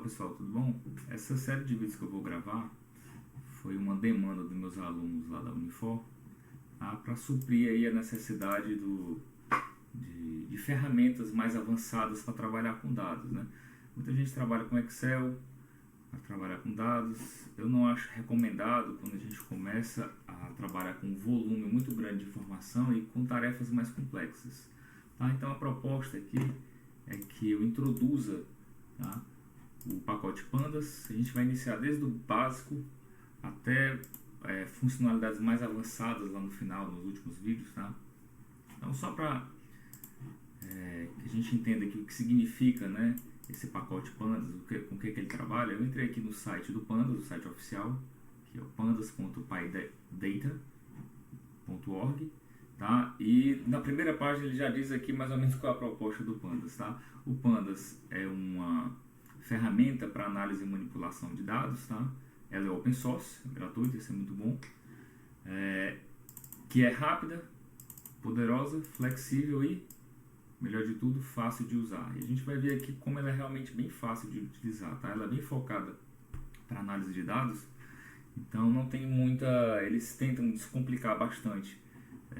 pessoal, tudo bom? Essa série de vídeos que eu vou gravar foi uma demanda dos meus alunos lá da Unifor, para suprir aí a necessidade de ferramentas mais avançadas para trabalhar com dados, né? Muita gente trabalha com Excel para trabalhar com dados. Eu não acho recomendado quando a gente começa a trabalhar com um volume muito grande de informação e com tarefas mais complexas, tá? Então a proposta aqui é que eu introduza, tá, o pacote Pandas. A gente vai iniciar desde o básico até funcionalidades mais avançadas lá no final, nos últimos vídeos, tá? Então só para que a gente entenda aqui o que significa, né, esse pacote Pandas, com o que ele trabalha. Eu entrei aqui no site do Pandas, o site oficial, que é o pandas.pydata.org, tá? E na primeira página ele já diz aqui mais ou menos qual é a proposta do Pandas, tá? O Pandas é uma ferramenta para análise e manipulação de dados, tá? Ela é open source, gratuita, isso é muito bom, que é rápida, poderosa, flexível e, melhor de tudo, fácil de usar. E a gente vai ver aqui como ela é realmente bem fácil de utilizar, tá? Ela é bem focada para análise de dados, então não tem muita... Eles tentam descomplicar bastante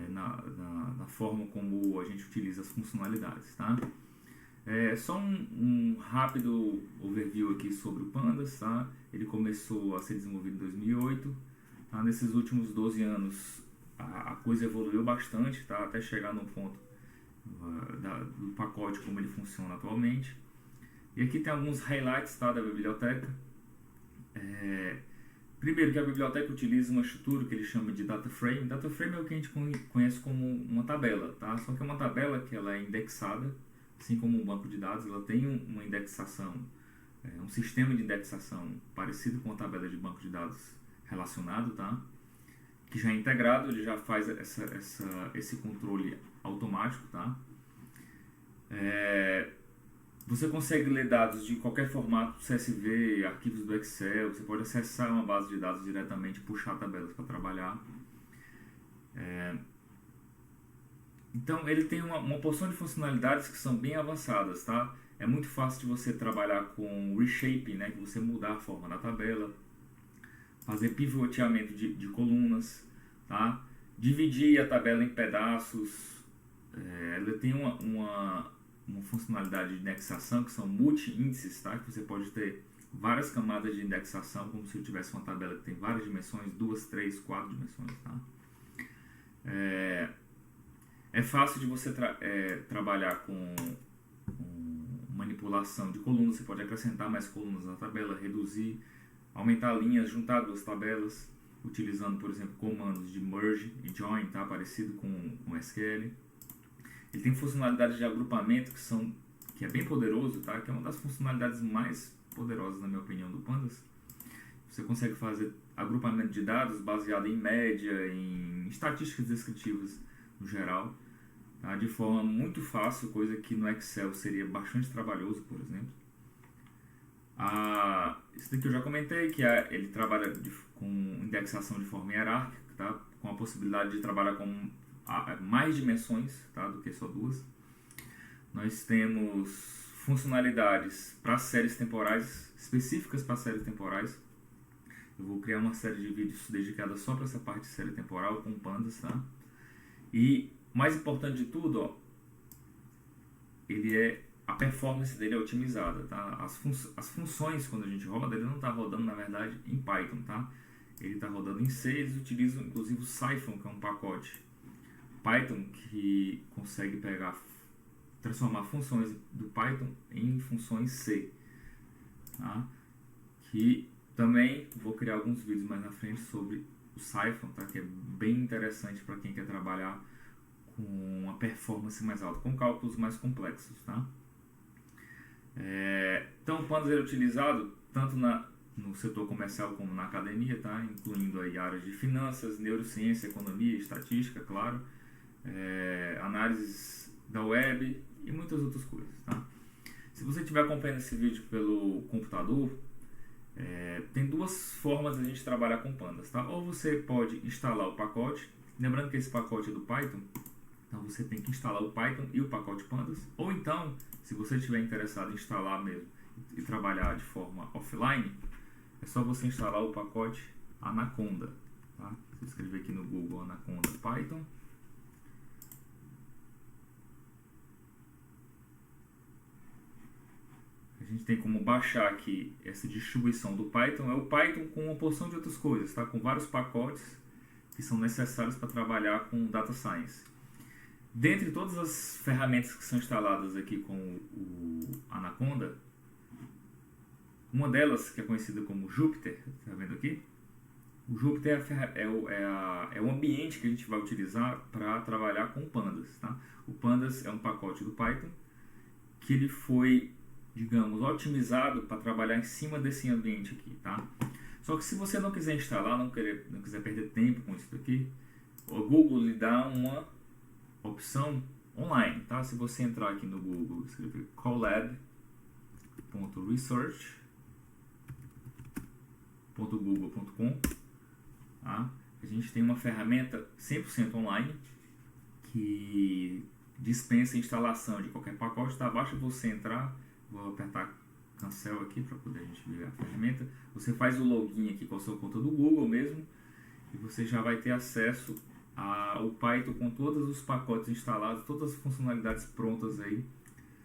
na forma como a gente utiliza as funcionalidades, tá? Só um rápido overview aqui sobre o Pandas, tá? Ele começou a ser desenvolvido em 2008, tá? Nesses últimos 12 anos a coisa evoluiu bastante, tá? Até chegar no ponto do pacote como ele funciona atualmente. E aqui tem alguns highlights, tá, da biblioteca. Primeiro, que a biblioteca utiliza uma estrutura que ele chama de data frame. Data frame é o que a gente conhece como uma tabela, tá? Só que é uma tabela que ela é indexada, assim como um banco de dados. Ela tem uma indexação, um sistema de indexação parecido com a tabela de banco de dados relacionado, tá? Que já é integrado, ele já faz esse controle automático, tá? Você consegue ler dados de qualquer formato, CSV, arquivos do Excel. Você pode acessar uma base de dados diretamente, puxar tabelas para trabalhar. Então ele tem uma porção de funcionalidades que são bem avançadas, tá? É muito fácil de você trabalhar com reshaping, né? Que você mudar a forma da tabela, fazer pivoteamento de colunas, tá? Dividir a tabela em pedaços. Ela tem uma funcionalidade de indexação que são multi-índices, tá? Que você pode ter várias camadas de indexação, como se eu tivesse uma tabela que tem várias dimensões, 2, 3, 4 dimensões, tá? É fácil de você trabalhar com manipulação de colunas. Você pode acrescentar mais colunas na tabela, reduzir, aumentar linhas, juntar duas tabelas, utilizando, por exemplo, comandos de merge e join, tá? Parecido com SQL. Ele tem funcionalidades de agrupamento que é bem poderoso, tá? Que é uma das funcionalidades mais poderosas, na minha opinião, do Pandas. Você consegue fazer agrupamento de dados baseado em média, em estatísticas descritivas no geral, tá? De forma muito fácil, coisa que no Excel seria bastante trabalhoso, por exemplo. Isso daqui eu já comentei, que ele trabalha com indexação de forma hierárquica, tá? Com a possibilidade de trabalhar com mais dimensões, tá, do que só duas. Nós temos funcionalidades para séries temporais, específicas para séries temporais. Eu vou criar uma série de vídeos dedicada só para essa parte de série temporal com Pandas, tá? E mais importante de tudo, ó, a performance dele é otimizada, tá? As funções, quando a gente roda, ele não está rodando, na verdade, em Python, tá? Ele está rodando em C. Eles utilizam inclusive o Cython, que é um pacote Python que consegue transformar funções do Python em funções C, tá? Que também vou criar alguns vídeos mais na frente sobre o Cython, tá? Que é bem interessante para quem quer trabalhar com uma performance mais alta, com cálculos mais complexos, tá? Então o Pandas é utilizado tanto no setor comercial como na academia, tá? Incluindo aí áreas de finanças, neurociência, economia, estatística, claro, análises da web e muitas outras coisas, tá? Se você estiver acompanhando esse vídeo pelo computador, tem duas formas de a gente trabalhar com Pandas, tá? Ou você pode instalar o pacote, lembrando que esse pacote é do Python, então você tem que instalar o Python e o pacote Pandas, ou então, se você estiver interessado em instalar mesmo e trabalhar de forma offline, é só você instalar o pacote Anaconda. Tá? Se eu escrever aqui no Google Anaconda Python, a gente tem como baixar aqui essa distribuição do Python. É o Python com uma porção de outras coisas, tá? Com vários pacotes que são necessários para trabalhar com Data Science. Dentre todas as ferramentas que são instaladas aqui com o Anaconda, uma delas, que é conhecida como Jupyter, está vendo aqui? O Jupyter é o ambiente que a gente vai utilizar para trabalhar com Pandas. Tá? O Pandas é um pacote do Python que ele foi, digamos, otimizado para trabalhar em cima desse ambiente aqui. Tá? Só que se você não quiser instalar, não quiser perder tempo com isso aqui, o Google lhe dá uma opção online. Tá? Se você entrar aqui no Google, escrever colab.research.google.com, tá? A gente tem uma ferramenta 100% online que dispensa a instalação de qualquer pacote. Tá? Basta você entrar, vou apertar cancel aqui para poder a gente ver a ferramenta. Você faz o login aqui com a sua conta do Google mesmo e você já vai ter acesso ao Python com todos os pacotes instalados, todas as funcionalidades prontas aí,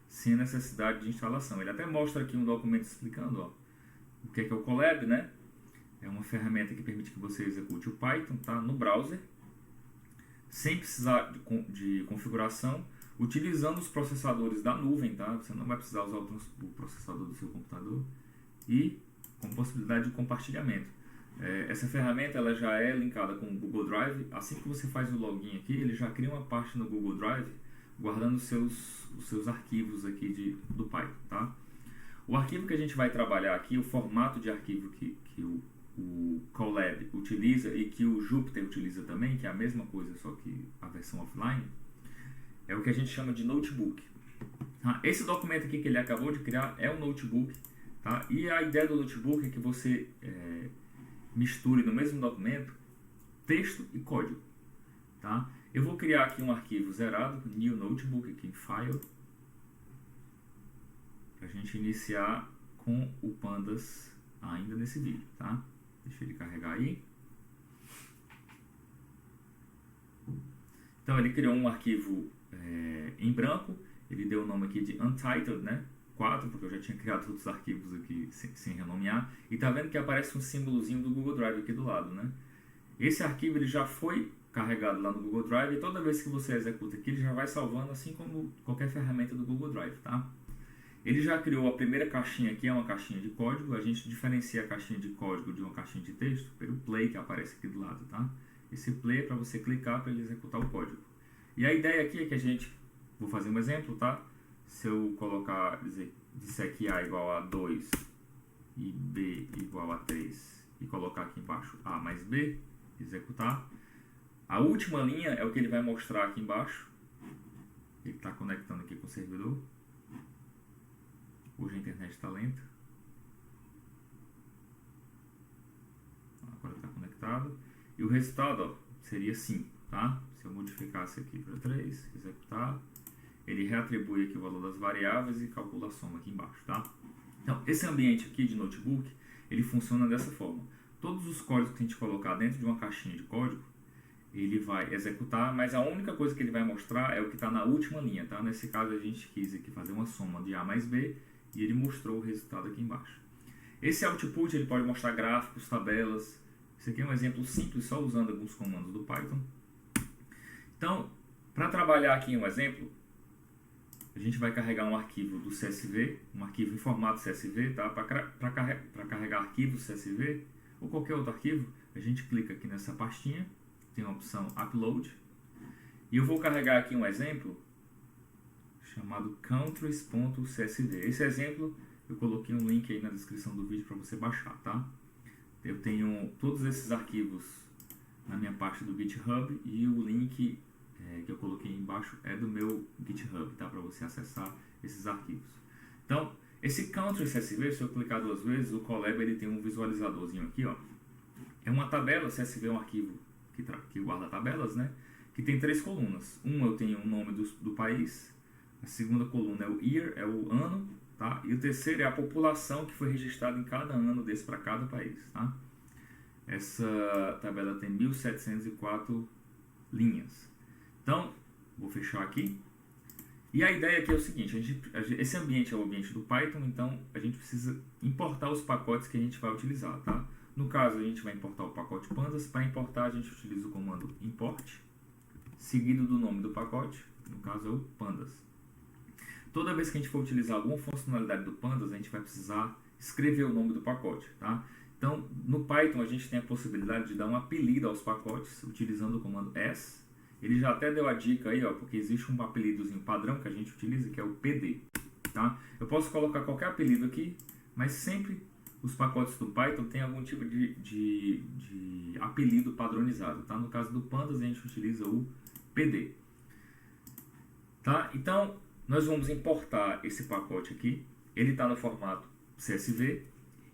sem necessidade de instalação. Ele até mostra aqui um documento explicando, ó, o que é o Colab, né? É uma ferramenta que permite que você execute o Python, tá, no browser, sem precisar de configuração, utilizando os processadores da nuvem, tá? Você não vai precisar usar o processador do seu computador e com possibilidade de compartilhamento. Essa ferramenta ela já é linkada com o Google Drive. Assim que você faz o login aqui, ele já cria uma parte no Google Drive guardando os seus arquivos aqui do Python, tá? O arquivo que a gente vai trabalhar aqui, o formato de arquivo que o Colab utiliza e que o Jupyter utiliza também, que é a mesma coisa, só que a versão offline, é o que a gente chama de notebook. Tá? Esse documento aqui que ele acabou de criar é um notebook, tá? E a ideia do notebook é que você misture no mesmo documento texto e código. Tá? Eu vou criar aqui um arquivo zerado, new notebook, aqui em File, para a gente iniciar com o Pandas ainda nesse vídeo. Tá? Deixa ele carregar aí. Então ele criou um arquivo em branco, ele deu o nome aqui de Untitled, né? 4, porque eu já tinha criado outros arquivos aqui sem renomear. E tá vendo que aparece um símbolozinho do Google Drive aqui do lado, né? Esse arquivo ele já foi carregado lá no Google Drive e toda vez que você executa aqui, ele já vai salvando, assim como qualquer ferramenta do Google Drive, tá? Ele já criou a primeira caixinha aqui, é uma caixinha de código. A gente diferencia a caixinha de código de uma caixinha de texto pelo play que aparece aqui do lado, tá? Esse play é para você clicar para ele executar o código. E a ideia aqui é que vou fazer um exemplo, tá? Se eu disser que A igual a 2 e B igual a 3 e colocar aqui embaixo A mais B, executar, a última linha é o que ele vai mostrar aqui embaixo. Ele está conectando aqui com o servidor. Hoje a internet está lenta. Agora está conectado. E o resultado, ó, seria 5, tá? Se eu modificasse aqui para 3, executar, ele reatribui aqui o valor das variáveis e calcula a soma aqui embaixo, tá? Então, esse ambiente aqui de notebook, ele funciona dessa forma. Todos os códigos que a gente colocar dentro de uma caixinha de código, ele vai executar, mas a única coisa que ele vai mostrar é o que está na última linha, tá? Nesse caso, a gente quis aqui fazer uma soma de A mais B e ele mostrou o resultado aqui embaixo. Esse output, ele pode mostrar gráficos, tabelas. Esse aqui é um exemplo simples, só usando alguns comandos do Python. Então, para trabalhar aqui em um exemplo, a gente vai carregar um arquivo do CSV, um arquivo em formato CSV, tá? Para carregar arquivos CSV ou qualquer outro arquivo, a gente clica aqui nessa pastinha, tem a opção Upload, e eu vou carregar aqui um exemplo chamado countries.csv. Esse exemplo eu coloquei um link aí na descrição do vídeo para você baixar, tá? Eu tenho todos esses arquivos na minha parte do GitHub e o link que eu coloquei embaixo é do meu GitHub, tá? Para você acessar esses arquivos. Então, esse country CSV, se eu clicar 2 vezes, o Colab ele tem um visualizadorzinho aqui, ó. É uma tabela, CSV é um arquivo que guarda tabelas, né? Que tem 3 colunas. Eu tenho o nome do país, a segunda coluna é o year, é o ano, tá? tá? E o terceiro é a população que foi registrada em cada ano desse para cada país, tá? Essa tabela tem 1704 linhas. Então, vou fechar aqui. E a ideia aqui é o seguinte, esse ambiente é o ambiente do Python, então a gente precisa importar os pacotes que a gente vai utilizar, tá? No caso, a gente vai importar o pacote pandas. Para importar, a gente utiliza o comando import, seguido do nome do pacote, no caso é o pandas. Toda vez que a gente for utilizar alguma funcionalidade do pandas, a gente vai precisar escrever o nome do pacote, tá? Então, no Python, a gente tem a possibilidade de dar um apelido aos pacotes, utilizando o comando s. Ele já até deu a dica aí, ó, porque existe um apelidozinho padrão que a gente utiliza, que é o pd, tá? Eu posso colocar qualquer apelido aqui, mas sempre os pacotes do Python têm algum tipo de apelido padronizado, tá? No caso do pandas, a gente utiliza o pd, tá? Então, nós vamos importar esse pacote aqui, ele está no formato CSV,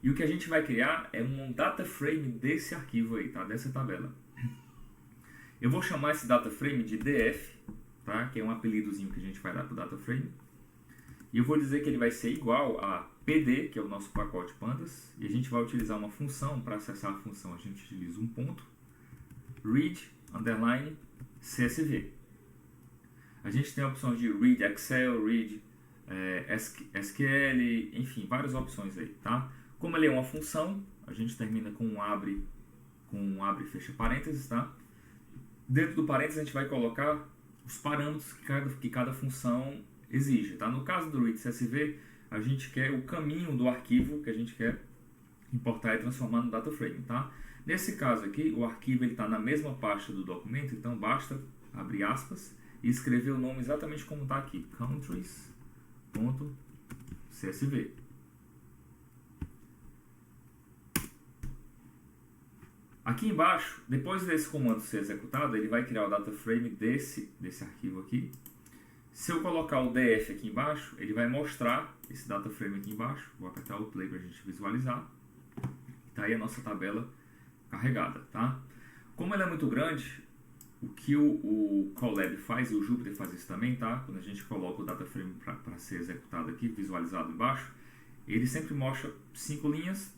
e o que a gente vai criar é um data frame desse arquivo aí, tá? Dessa tabela. Eu vou chamar esse data frame de df, tá? Que é um apelidozinho que a gente vai dar para o data frame. E eu vou dizer que ele vai ser igual a pd, que é o nosso pacote pandas, e a gente vai utilizar uma função. Para acessar a função, a gente utiliza um ponto, read, underline, csv. A gente tem opções de read Excel, read SQL, enfim, várias opções aí, tá? Como ele é uma função, a gente termina com um abre e fecha parênteses, tá? Dentro do parênteses a gente vai colocar os parâmetros que cada função exige, tá? No caso do read CSV, a gente quer o caminho do arquivo que a gente quer importar e transformar no data frame, tá? Nesse caso aqui, o arquivo está na mesma pasta do documento, então basta abrir aspas e escrever o nome exatamente como está aqui, countries.csv. Aqui embaixo, depois desse comando ser executado, ele vai criar o data frame desse arquivo aqui. Se eu colocar o df aqui embaixo, ele vai mostrar esse data frame aqui embaixo. Vou apertar o play para a gente visualizar. Está aí a nossa tabela carregada, tá? Como ela é muito grande, o que o Colab faz, e o Jupyter faz isso também, tá? Quando a gente coloca o data frame para ser executado aqui, visualizado embaixo, ele sempre mostra 5 linhas,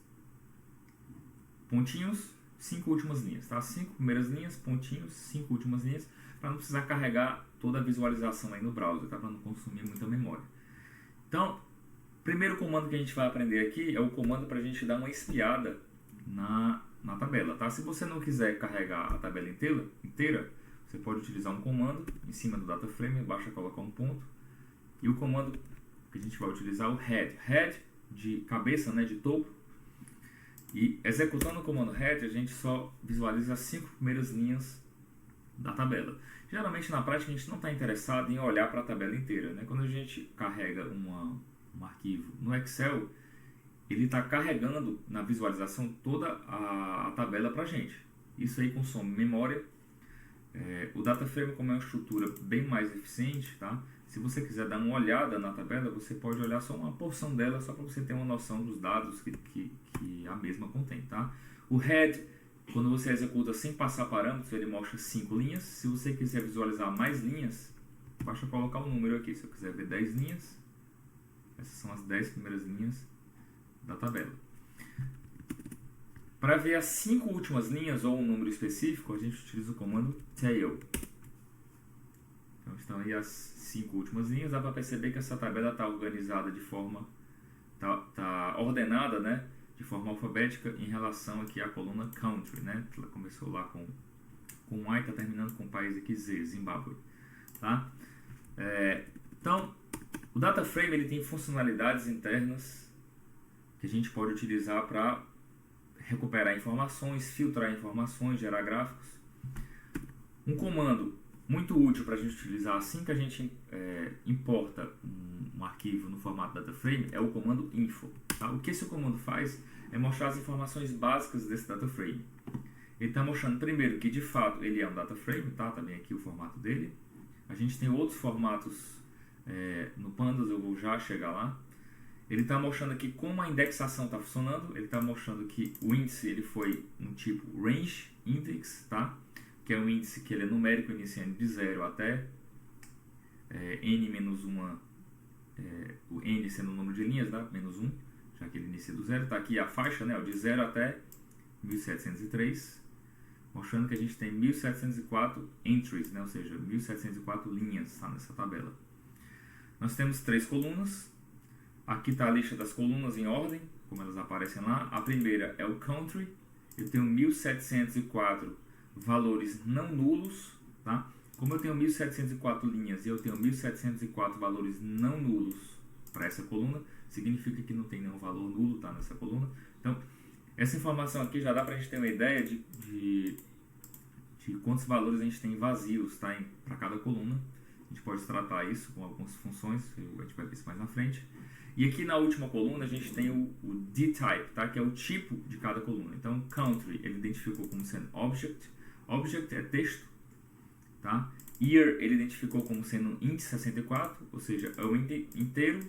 pontinhos, 5 últimas linhas, tá? 5 primeiras linhas, pontinhos, 5 últimas linhas, para não precisar carregar toda a visualização aí no browser, tá? Para não consumir muita memória. Então, o primeiro comando que a gente vai aprender aqui é o comando para a gente dar uma espiada na tabela, tá? Se você não quiser carregar a tabela inteira, você pode utilizar um comando em cima do data frame, basta colocar um ponto, e o comando que a gente vai utilizar é o head de cabeça, né, de topo. E executando o comando head, a gente só visualiza as 5 primeiras linhas da tabela. Geralmente na prática a gente não está interessado em olhar para a tabela inteira, né? Quando a gente carrega um arquivo no Excel, ele está carregando na visualização toda a tabela para a gente. Isso aí consome memória. O data frame, como é uma estrutura bem mais eficiente, tá? Se você quiser dar uma olhada na tabela, você pode olhar só uma porção dela, só para você ter uma noção dos dados que a mesma contém, tá? O head, quando você executa sem passar parâmetros, ele mostra 5 linhas. Se você quiser visualizar mais linhas, basta colocar um número aqui. Se eu quiser ver 10 linhas, essas são as 10 primeiras linhas da tabela. Para ver as 5 últimas linhas ou um número específico, a gente utiliza o comando tail. Então estão aí as 5 últimas linhas. Dá para perceber que essa tabela está organizada de forma, está ordenada, né, de forma alfabética em relação aqui à coluna country, né? Ela começou lá com A e está terminando com o país aqui Z, Zimbábue, tá? Então, o data frame ele tem funcionalidades internas que a gente pode utilizar para recuperar informações, filtrar informações, gerar gráficos. Um comando muito útil para a gente utilizar assim que a gente importa um arquivo no formato data frame é o comando info, tá? O que esse comando faz é mostrar as informações básicas desse data frame. Ele está mostrando primeiro que de fato ele é um data frame, tá? Também aqui o formato dele. A gente tem outros formatos no Pandas, eu vou já chegar lá. Ele está mostrando aqui como a indexação está funcionando. Ele está mostrando que o índice ele foi um tipo range index, tá? Que é um índice que ele é numérico, iniciando de 0 até n-1 o n sendo o número de linhas, tá? Menos 1, já que ele inicia do zero. Está aqui a faixa, né, de 0 até 1703, mostrando que a gente tem 1704 entries, né, ou seja, 1704 linhas, tá, nessa tabela. Nós temos 3 colunas. Aqui está a lista das colunas em ordem, como elas aparecem lá. A primeira é o country. Eu tenho 1704 valores não nulos, tá? Como eu tenho 1704 linhas e eu tenho 1704 valores não nulos para essa coluna, significa que não tem nenhum valor nulo, tá, nessa coluna. Então, essa informação aqui já dá para a gente ter uma ideia de quantos valores a gente tem vazios, tá, para cada coluna. A gente pode tratar isso com algumas funções, a gente vai ver isso mais na frente. E aqui na última coluna a gente tem o D-type, tá? Que é o tipo de cada coluna. Então, country ele identificou como sendo object. Object é texto, tá? Year ele identificou como sendo int 64, ou seja, é o inteiro,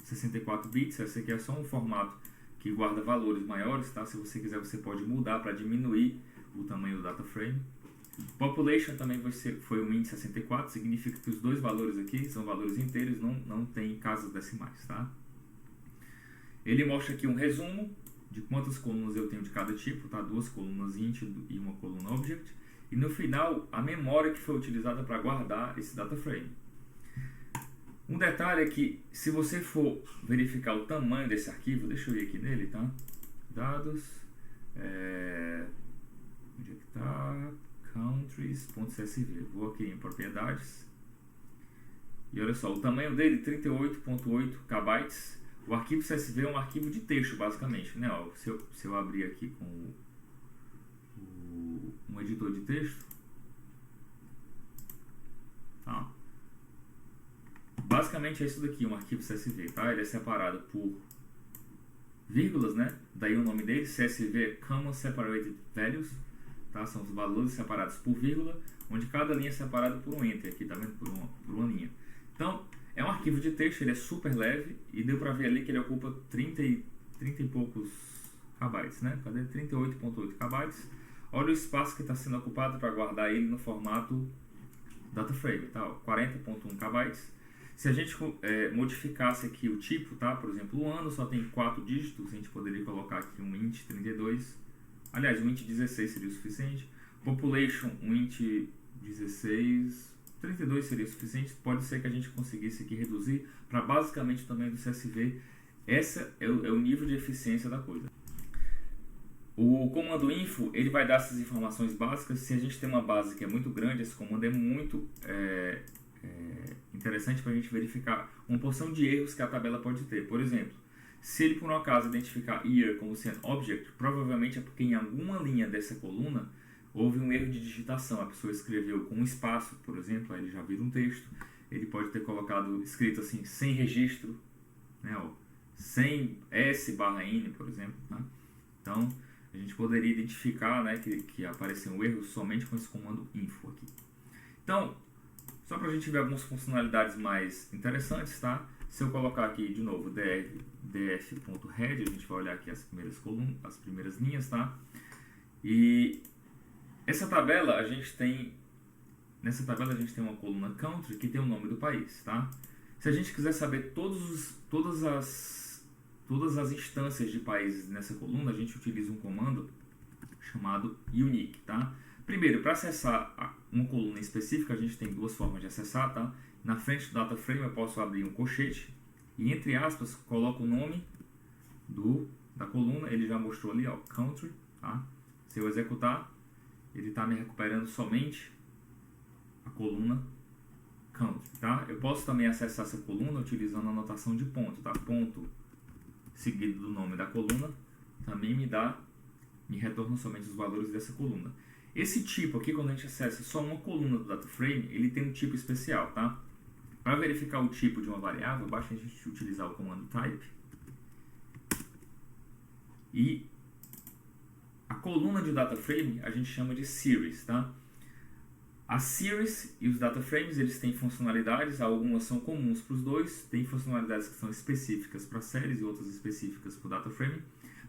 64 bits. Esse aqui é só um formato que guarda valores maiores, tá? Se você quiser, você pode mudar para diminuir o tamanho do data frame. Population também foi um int 64, significa que os dois valores aqui são valores inteiros, não tem casas decimais, tá? Ele mostra aqui um resumo de quantas colunas eu tenho de cada tipo, tá? 2 colunas int e uma coluna object. E no final, a memória que foi utilizada para guardar esse data frame. Um detalhe é que, se você for verificar o tamanho desse arquivo, deixa eu ir aqui nele, tá? Dados, onde é que tá? Countries.csv. Vou aqui em propriedades. E olha só, o tamanho dele 38.8 KB. O arquivo CSV é um arquivo de texto, basicamente, né? Ó, se eu abrir aqui com um editor de texto, tá? Basicamente é isso daqui, um arquivo CSV, tá? Ele é separado por vírgulas, né? Daí o nome dele, CSV é Common Separated Values. Tá? São os valores separados por vírgula, onde cada linha é separada por um enter, aqui tá vendo? Por uma linha. Então, é um arquivo de texto, ele é super leve, e deu para ver ali que ele ocupa 30 e poucos KB, né? Cadê? 38.8 KB. Olha o espaço que está sendo ocupado para guardar ele no formato data frame, tá? 40.1 KB. Se a gente modificasse aqui o tipo, tá? Por exemplo, o ano só tem 4 dígitos, a gente poderia colocar aqui um int 32. Aliás, um int 16 seria o suficiente. Population, um int 16, 32 seria o suficiente. Pode ser que a gente conseguisse aqui reduzir para basicamente o tamanho do CSV. Esse é o nível de eficiência da coisa. O comando info, ele vai dar essas informações básicas. Se a gente tem uma base que é muito grande, esse comando é muito interessante para a gente verificar uma porção de erros que a tabela pode ter. Por exemplo, se ele por um acaso identificar year como sendo object, provavelmente é porque em alguma linha dessa coluna houve um erro de digitação. A pessoa escreveu com um espaço, por exemplo, aí ele já vira um texto. Ele pode ter colocado escrito assim, sem registro, né, ó, sem S/N, por exemplo. Tá? Então, a gente poderia identificar, né, que apareceu um erro somente com esse comando info aqui. Então, só para a gente ver algumas funcionalidades mais interessantes, tá? Se eu colocar aqui de novo df.head, a gente vai olhar aqui as primeiras colunas, as primeiras linhas, tá? E essa tabela nessa tabela a gente tem uma coluna country que tem o nome do país, tá? Se a gente quiser saber todas as instâncias de países nessa coluna, a gente utiliza um comando chamado unique, tá? Primeiro, para acessar uma coluna específica, a gente tem 2 formas de acessar, tá? Na frente do data frame eu posso abrir um colchete e, entre aspas, coloco o nome da coluna. Ele já mostrou ali, ó, country, tá? Se eu executar, ele está me recuperando somente a coluna country, tá? Eu posso também acessar essa coluna utilizando a notação de ponto, tá? Ponto seguido do nome da coluna também me retorna somente os valores dessa coluna. Esse tipo aqui, quando a gente acessa só uma coluna do data frame, ele tem um tipo especial, tá? Para verificar o tipo de uma variável, basta a gente utilizar o comando type. E a coluna de data frame a gente chama de series, tá? A series e os data frames, eles têm funcionalidades, algumas são comuns para os dois, tem funcionalidades que são específicas para séries e outras específicas para o data frame.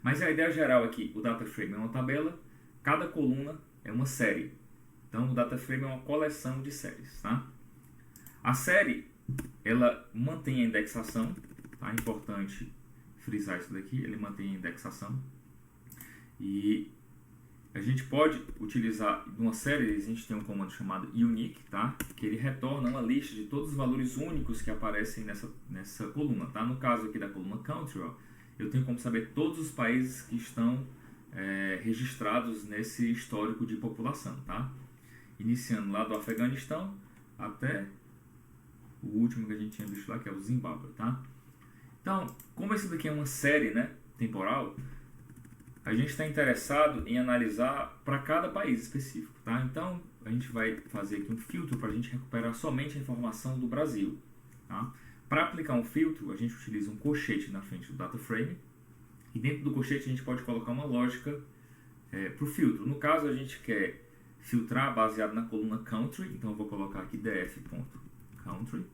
Mas a ideia geral aqui, o data frame é uma tabela, cada coluna é uma série. Então o data frame é uma coleção de séries, tá? A série ela mantém a indexação, tá? É importante frisar isso daqui, ele mantém a indexação. E a gente pode utilizar uma série, a gente tem um comando chamado unique, tá? Que ele retorna uma lista de todos os valores únicos que aparecem nessa coluna, tá? No caso aqui da coluna country, ó, eu tenho como saber todos os países que estão registrados nesse histórico de população, tá? Iniciando lá do Afeganistão até o último que a gente tinha visto lá, que é o Zimbábue, tá? Então, como esse daqui é uma série, né, temporal, a gente está interessado em analisar para cada país específico, tá? Então, a gente vai fazer aqui um filtro para a gente recuperar somente a informação do Brasil, tá? Para aplicar um filtro, a gente utiliza um colchete na frente do data frame e dentro do colchete a gente pode colocar uma lógica para o filtro. No caso, a gente quer filtrar baseado na coluna country, então eu vou colocar aqui df.country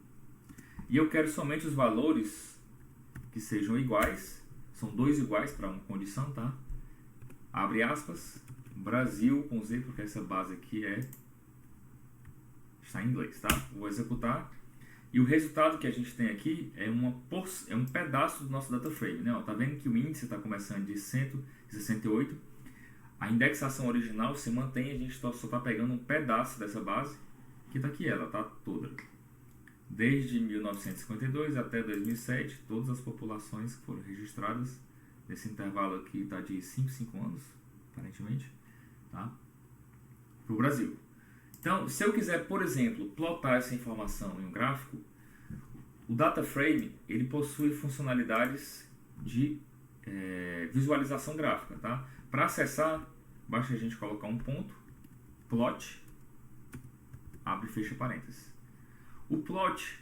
e eu quero somente os valores que sejam iguais, são dois iguais para uma condição, tá? Abre aspas, Brasil com Z, porque essa base aqui está em inglês, tá? Vou executar. E o resultado que a gente tem aqui é um pedaço do nosso data frame, né? Ó, tá vendo que o índice está começando de 168. A indexação original se mantém, a gente só está pegando um pedaço dessa base, que tá aqui ela, tá toda. Desde 1952 até 2007, todas as populações que foram registradas. Esse intervalo aqui está de 5 anos, aparentemente, tá? Para o Brasil. Então, se eu quiser, por exemplo, plotar essa informação em um gráfico, o data frame ele possui funcionalidades de visualização gráfica, tá? Para acessar, basta a gente colocar um ponto, plot, abre e fecha parênteses. O plot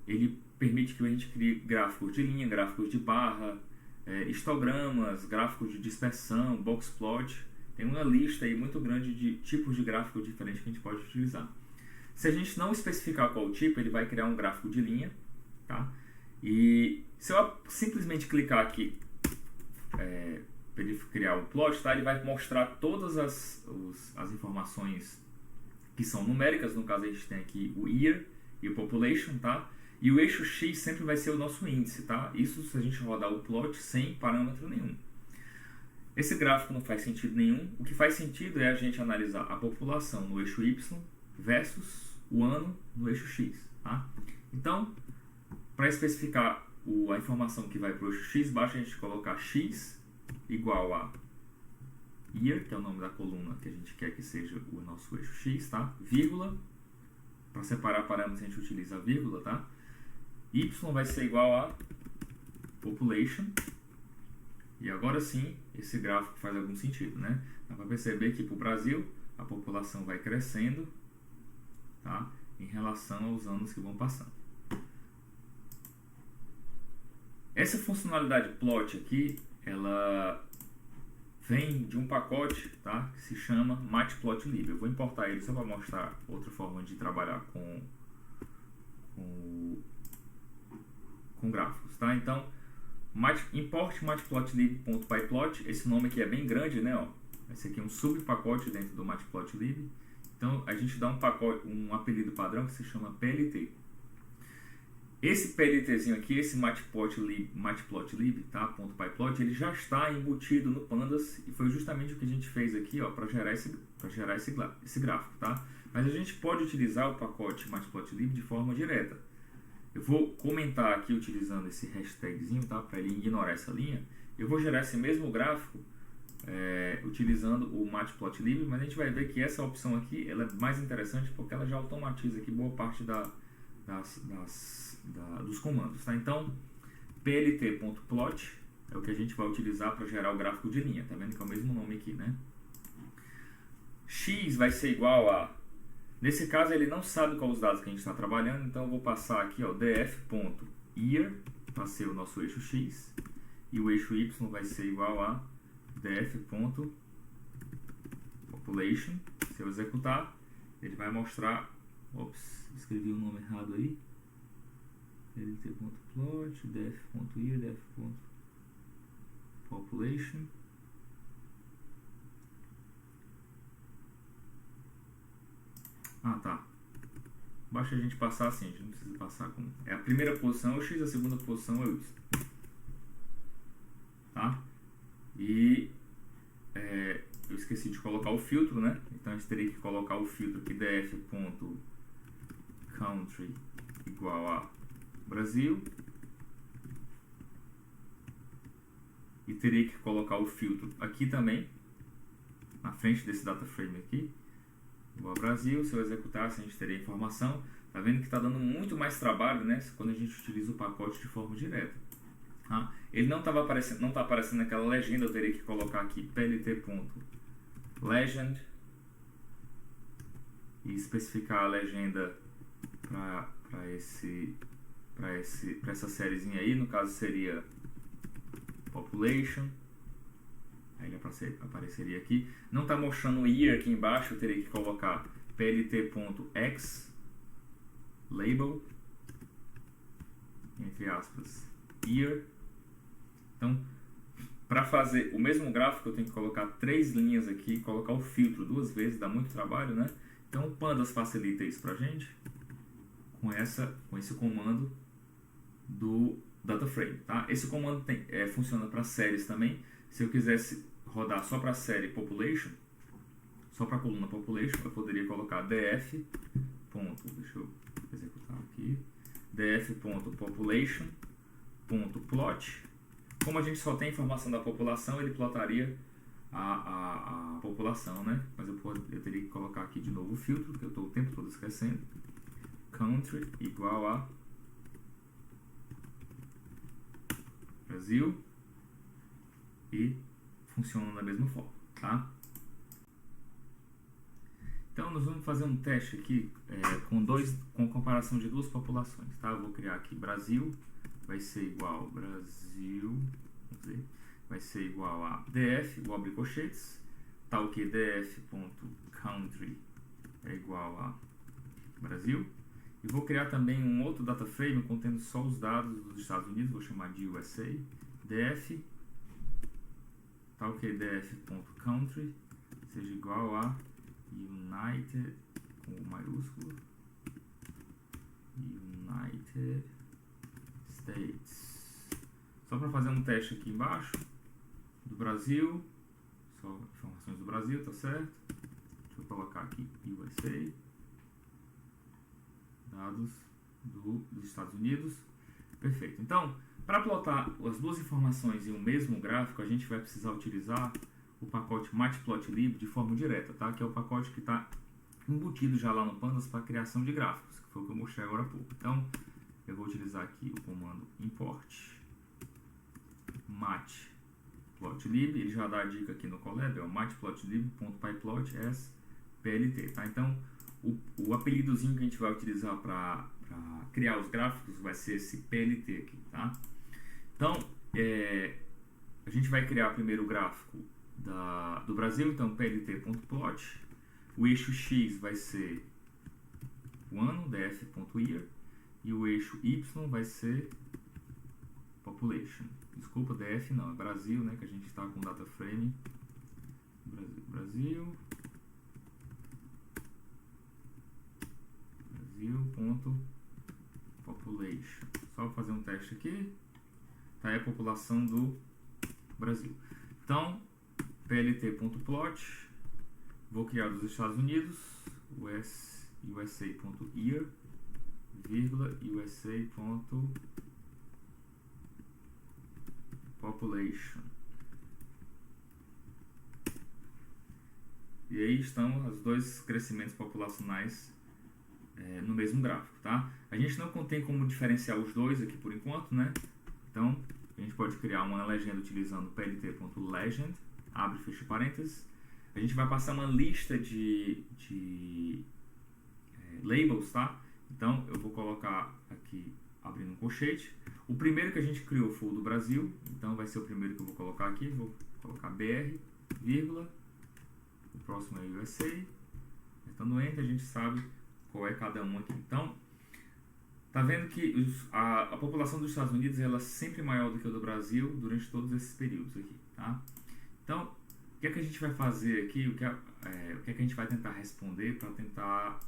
ele permite que a gente crie gráficos de linha, gráficos de barra, histogramas, gráficos de dispersão, box plot. Tem uma lista aí muito grande de tipos de gráficos diferentes que a gente pode utilizar. Se a gente não especificar qual tipo, ele vai criar um gráfico de linha, tá? E se eu simplesmente clicar aqui para ele criar um plot, tá? Ele vai mostrar todas as informações que são numéricas. No caso a gente tem aqui o year e o population, tá? E o eixo X sempre vai ser o nosso índice, tá? Isso se a gente rodar o plot sem parâmetro nenhum. Esse gráfico não faz sentido nenhum. O que faz sentido é a gente analisar a população no eixo Y versus o ano no eixo X, tá? Então, para especificar a informação que vai para o eixo X, basta a gente colocar X igual a year, que é o nome da coluna que a gente quer que seja o nosso eixo X, tá? Vírgula. Para separar parâmetros a gente utiliza a vírgula, tá? Y vai ser igual a population. E agora sim, esse gráfico faz algum sentido, né? Dá para perceber que para o Brasil a população vai crescendo, tá? Em relação aos anos que vão passando. Essa funcionalidade plot aqui, ela vem de um pacote, tá? Que se chama matplotlib. Eu vou importar ele só para mostrar outra forma de trabalhar com gráficos, tá? Então, import matplotlib.pyplot. Esse nome aqui é bem grande, né? Ó, esse aqui é um subpacote dentro do matplotlib. Então, a gente dá um apelido padrão que se chama PLT. Esse PLTzinho aqui, esse matplotlib, tá? .pyplot, ele já está embutido no Pandas e foi justamente o que a gente fez aqui, ó, para gerar esse gráfico, tá? Mas a gente pode utilizar o pacote matplotlib de forma direta. Eu vou comentar aqui utilizando esse hashtagzinho, tá? Para ele ignorar essa linha. Eu vou gerar esse mesmo gráfico utilizando o matplotlib, mas a gente vai ver que essa opção aqui ela é mais interessante porque ela já automatiza aqui boa parte dos comandos, tá? Então, plt.plot é o que a gente vai utilizar para gerar o gráfico de linha, tá vendo que é o mesmo nome aqui, né? X vai ser igual a... Nesse caso, ele não sabe quais os dados que a gente está trabalhando, então eu vou passar aqui, ó, df.year para ser o nosso eixo X, e o eixo Y vai ser igual a df.population. Se eu executar, ele vai mostrar... Ops, escrevi o nome errado aí. lt.plot, def.year, def.population. Tá. basta a gente passar assim, a gente não precisa passar com... É a primeira posição é o X, a segunda posição é o Y. Tá? E eu esqueci de colocar o filtro, né? Então a gente teria que colocar o filtro aqui df.country igual a Brasil. E teria que colocar o filtro aqui também, na frente desse data frame aqui, igual a Brasil. Se eu executasse, a gente teria informação. Tá vendo que está dando muito mais trabalho, né, quando a gente utiliza o pacote de forma direta. Tá? Ele não estava aparecendo, não está aparecendo naquela legenda. Eu teria que colocar aqui plt.legend e especificar a legenda para essa sériezinha aí. No caso seria population. Aí ele apareceria aqui. Não está mostrando o year aqui embaixo. Eu teria que colocar plt.x label, entre aspas, year. Então, para fazer o mesmo gráfico, eu tenho que colocar 3 linhas aqui, colocar o filtro 2 vezes, dá muito trabalho, né? Então, o Pandas facilita isso pra gente com esse comando do DataFrame, tá? Esse comando funciona para séries também. Se eu quisesse rodar só para a série Population, só para a coluna Population, eu poderia colocar deixa eu executar aqui, df.population.plot. Como a gente só tem informação da população, ele plotaria a população, né? Mas eu teria que colocar aqui de novo o filtro, que eu estou o tempo todo esquecendo. Country igual a Brasil. E funciona da mesma forma, tá? Então nós vamos fazer um teste aqui com comparação de duas populações, tá? Eu vou criar aqui Brasil, vai ser igual Brasil, vai ser igual a df, vou abrir colchetes, tal que df.country é igual a Brasil. E vou criar também um outro data frame contendo só os dados dos Estados Unidos, vou chamar de USA, df, tal que df.country seja igual a United, com o maiúsculo, United States. Só para fazer um teste aqui embaixo, do Brasil, só informações do Brasil, tá certo? Deixa eu colocar aqui USA, dados dos Estados Unidos, perfeito. Então, para plotar as duas informações em um mesmo gráfico, a gente vai precisar utilizar o pacote matplotlib de forma direta, tá? Que é o pacote que está embutido já lá no Pandas para criação de gráficos, que foi o que eu mostrei agora há pouco. Então, eu vou utilizar aqui o comando import matplotlib, ele já dá a dica aqui no Colab, matplotlib.pyplot as plt, tá? Então, o apelidozinho que a gente vai utilizar para criar os gráficos vai ser esse plt aqui, tá? Então, a gente vai criar primeiro o gráfico do Brasil, então plt.plot, o eixo X vai ser o ano, df.year, e o eixo Y vai ser population. Desculpa, df não, é Brasil, né, que a gente está com data frame, Brasil.population. Só para fazer um teste aqui, tá aí a população do Brasil. Então, plt.plot, vou criar dos Estados Unidos, USA.year, vírgula, USA.population. E aí estão os dois crescimentos populacionais no mesmo gráfico, tá? A gente não tem como diferenciar os dois aqui por enquanto, né? Então, a gente pode criar uma legenda utilizando plt.legend, abre e fecha parênteses. A gente vai passar uma lista de labels, tá? Então, eu vou colocar aqui, abrindo um colchete. O primeiro que a gente criou foi o do Brasil, então vai ser o primeiro que eu vou colocar aqui. Vou colocar BR, vírgula. O próximo é USA. Apertando Enter, a gente sabe qual é cada um aqui. Então, tá vendo que a população dos Estados Unidos ela é sempre maior do que a do Brasil durante todos esses períodos aqui, tá? Então, o que é que a gente vai fazer aqui? O que é que a gente vai tentar responder para tentar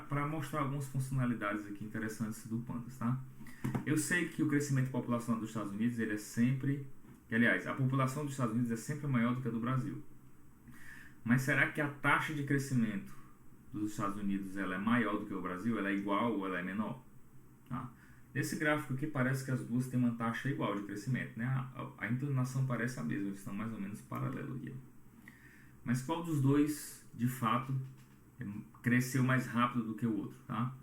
para mostrar algumas funcionalidades aqui interessantes do Pandas, tá? Eu sei que o crescimento populacional dos Estados Unidos, ele é sempre... Aliás, a população dos Estados Unidos é sempre maior do que a do Brasil. Mas será que a taxa de crescimento dos Estados Unidos ela é maior do que o Brasil? Ela é igual ou ela é menor? Tá? Nesse gráfico aqui parece que as duas têm uma taxa igual de crescimento, né? A inclinação parece a mesma, eles estão mais ou menos paralelos aqui. Mas qual dos dois, de fato, cresceu mais rápido do que o outro, tá?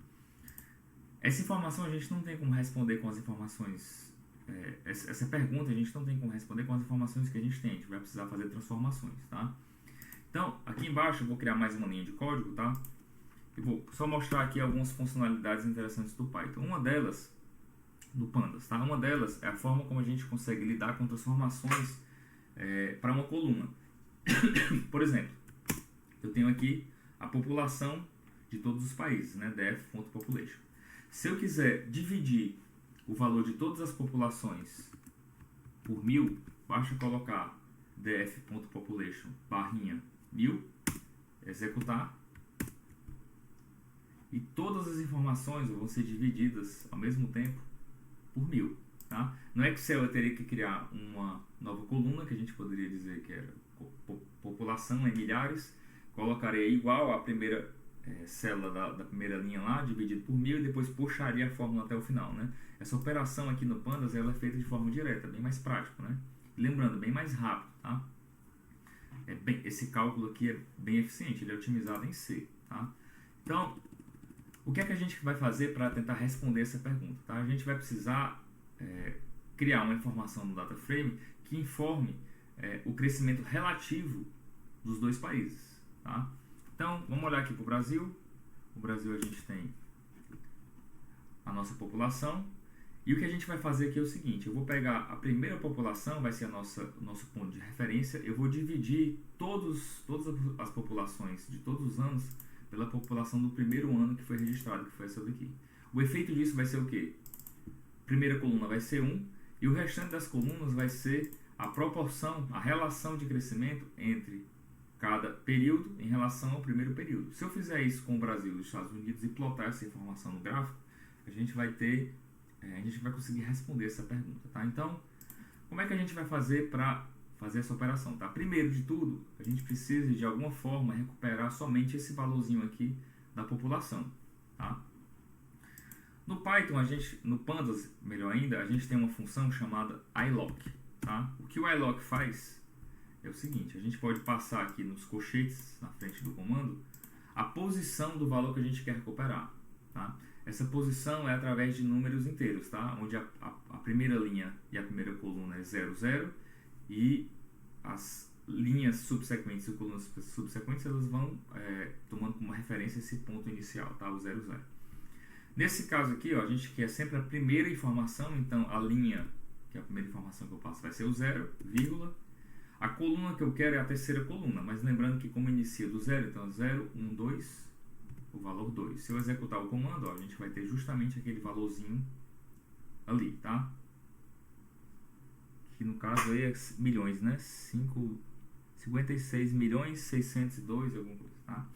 Essa informação a gente não tem como responder com as informações... essa pergunta a gente não tem como responder com as informações que a gente tem. A gente vai precisar fazer transformações, tá? Então, aqui embaixo eu vou criar mais uma linha de código, tá? E vou só mostrar aqui algumas funcionalidades interessantes do Python. Uma delas, do Pandas, tá? Uma delas é a forma como a gente consegue lidar com transformações para uma coluna. Por exemplo, eu tenho aqui a população de todos os países, né? df.population. Se eu quiser dividir o valor de todas as populações por 1000, basta colocar df.population barrinha 1000, executar, e todas as informações vão ser divididas ao mesmo tempo por 1000, tá? No Excel eu teria que criar uma nova coluna, que a gente poderia dizer que era população em milhares, colocaria igual a primeira célula da primeira linha lá, dividido por 1000, e depois puxaria a fórmula até o final, né? Essa operação aqui no Pandas ela é feita de forma direta, bem mais prático, né? Lembrando, bem mais rápido, tá? Esse cálculo aqui é bem eficiente, ele é otimizado em C, tá? Então, o que é que a gente vai fazer para tentar responder essa pergunta, tá? A gente vai precisar criar uma informação no data frame que informe o crescimento relativo dos dois países, tá? Então, vamos olhar aqui para o Brasil. O Brasil a gente tem a nossa população. E o que a gente vai fazer aqui é o seguinte, eu vou pegar a primeira população, vai ser o nosso ponto de referência, eu vou dividir todas as populações de todos os anos pela população do primeiro ano que foi registrado, que foi essa daqui. O efeito disso vai ser o quê? Primeira coluna vai ser 1, e o restante das colunas vai ser a proporção, a relação de crescimento entre cada período em relação ao primeiro período. Se eu fizer isso com o Brasil e os Estados Unidos e plotar essa informação no gráfico, a gente vai conseguir responder essa pergunta, tá? Então, como é que a gente vai fazer para fazer essa operação, tá? Primeiro de tudo, a gente precisa de alguma forma recuperar somente esse valorzinho aqui da população, tá? No Python, no Pandas, melhor ainda, a gente tem uma função chamada iloc, tá? O que o iloc faz é o seguinte, a gente pode passar aqui nos colchetes, na frente do comando, a posição do valor que a gente quer recuperar, tá? Essa posição é através de números inteiros, tá? Onde a primeira linha e a primeira coluna é 0, 0, e as linhas subsequentes e colunas subsequentes elas vão tomando como referência esse ponto inicial, tá? O 0, 0. Nesse caso aqui, ó, a gente quer sempre a primeira informação, então a linha, que é a primeira informação que eu passo, vai ser o 0, vírgula. A coluna que eu quero é a terceira coluna, mas lembrando que como inicia do 0, então 0, 1, 2, o valor 2. Se eu executar o comando, ó, a gente vai ter justamente aquele valorzinho ali, tá? Que no caso aí é milhões, né? 56 milhões 602, alguma coisa, tá?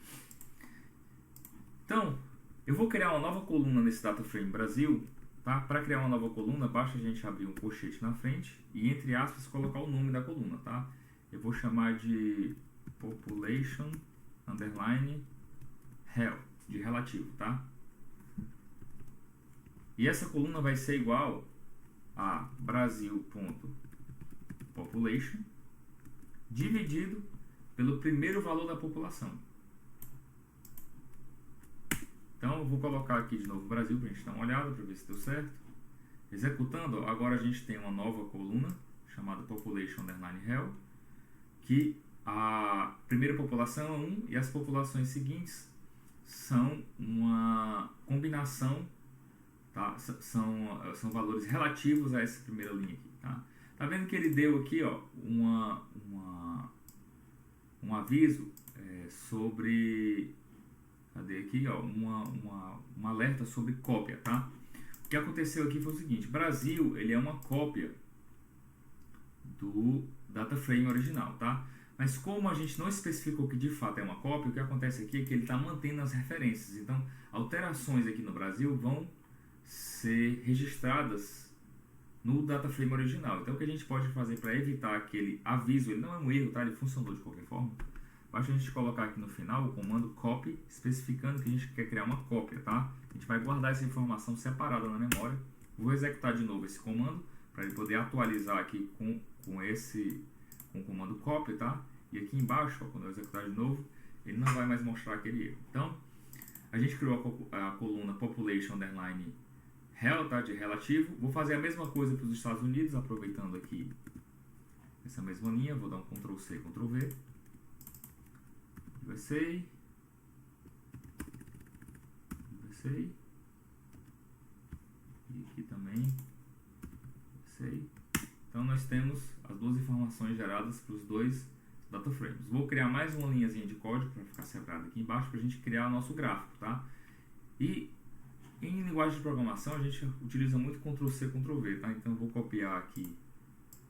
Então, eu vou criar uma nova coluna nesse data frame Brasil, tá? Para criar uma nova coluna, basta a gente abrir um colchete na frente e, entre aspas, colocar o nome da coluna, tá? Eu vou chamar de population underline rel, de relativo, tá? E essa coluna vai ser igual a Brasil.population dividido pelo primeiro valor da população. Então eu vou colocar aqui de novo Brasil para a gente dar uma olhada, para ver se deu certo. Executando, agora a gente tem uma nova coluna chamada population underline rel, que a primeira população é 1 e as populações seguintes são uma combinação, tá? São valores relativos a essa primeira linha aqui, tá? Tá vendo que ele deu aqui, ó, um aviso sobre, cadê aqui, ó, um alerta sobre cópia, tá? O que aconteceu aqui foi o seguinte, Brasil, ele é uma cópia do data frame original, tá? Mas como a gente não especificou que de fato é uma cópia, o que acontece aqui é que ele está mantendo as referências. Então, alterações aqui no Brasil vão ser registradas no dataframe original. Então, o que a gente pode fazer para evitar aquele aviso, ele não é um erro, tá? Ele funcionou de qualquer forma. Basta a gente colocar aqui no final o comando copy, especificando que a gente quer criar uma cópia, tá? A gente vai guardar essa informação separada na memória. Vou executar de novo esse comando para ele poder atualizar aqui com o comando copy, tá? E aqui embaixo, ó, quando eu executar de novo, ele não vai mais mostrar aquele erro. Então, a gente criou a coluna population underline rel, tá? De relativo. Vou fazer a mesma coisa para os Estados Unidos, aproveitando aqui essa mesma linha. Vou dar um Ctrl C, Ctrl V. USA. USA. E aqui também. USA. Então nós temos as duas informações geradas para os dois dataframes. Vou criar mais uma linhazinha de código para ficar separado aqui embaixo para a gente criar o nosso gráfico, tá? E em linguagem de programação a gente utiliza muito Ctrl C, Ctrl V, tá? Então eu vou copiar aqui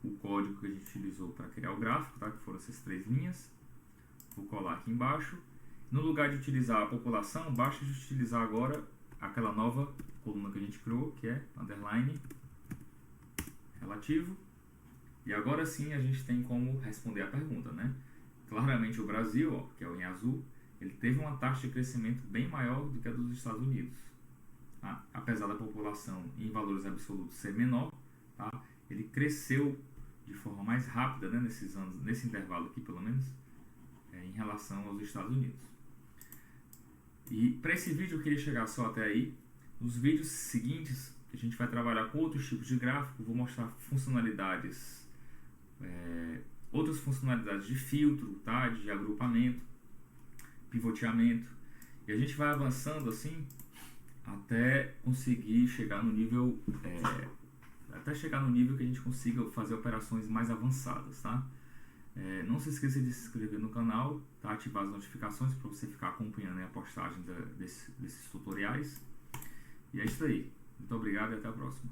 o código que a gente utilizou para criar o gráfico, tá? Que foram essas 3 linhas. Vou colar aqui embaixo. No lugar de utilizar a população, basta de utilizar agora aquela nova coluna que a gente criou, que é underline relativo. E agora sim a gente tem como responder a pergunta, né? Claramente o Brasil, ó, que é o em azul, ele teve uma taxa de crescimento bem maior do que a dos Estados Unidos. Tá? Apesar da população em valores absolutos ser menor, tá? Ele cresceu de forma mais rápida, né, nesses anos, nesse intervalo aqui pelo menos, em relação aos Estados Unidos. E para esse vídeo eu queria chegar só até aí. Nos vídeos seguintes a gente vai trabalhar com outros tipos de gráfico, vou mostrar funcionalidades, outras funcionalidades de filtro, tá? De agrupamento, pivoteamento, e a gente vai avançando assim até conseguir chegar no nível, que a gente consiga fazer operações mais avançadas, tá? Não se esqueça de se inscrever no canal, tá? Ativar as notificações para você ficar acompanhando a postagem desses tutoriais. E é isso aí. Muito obrigado e até a próxima.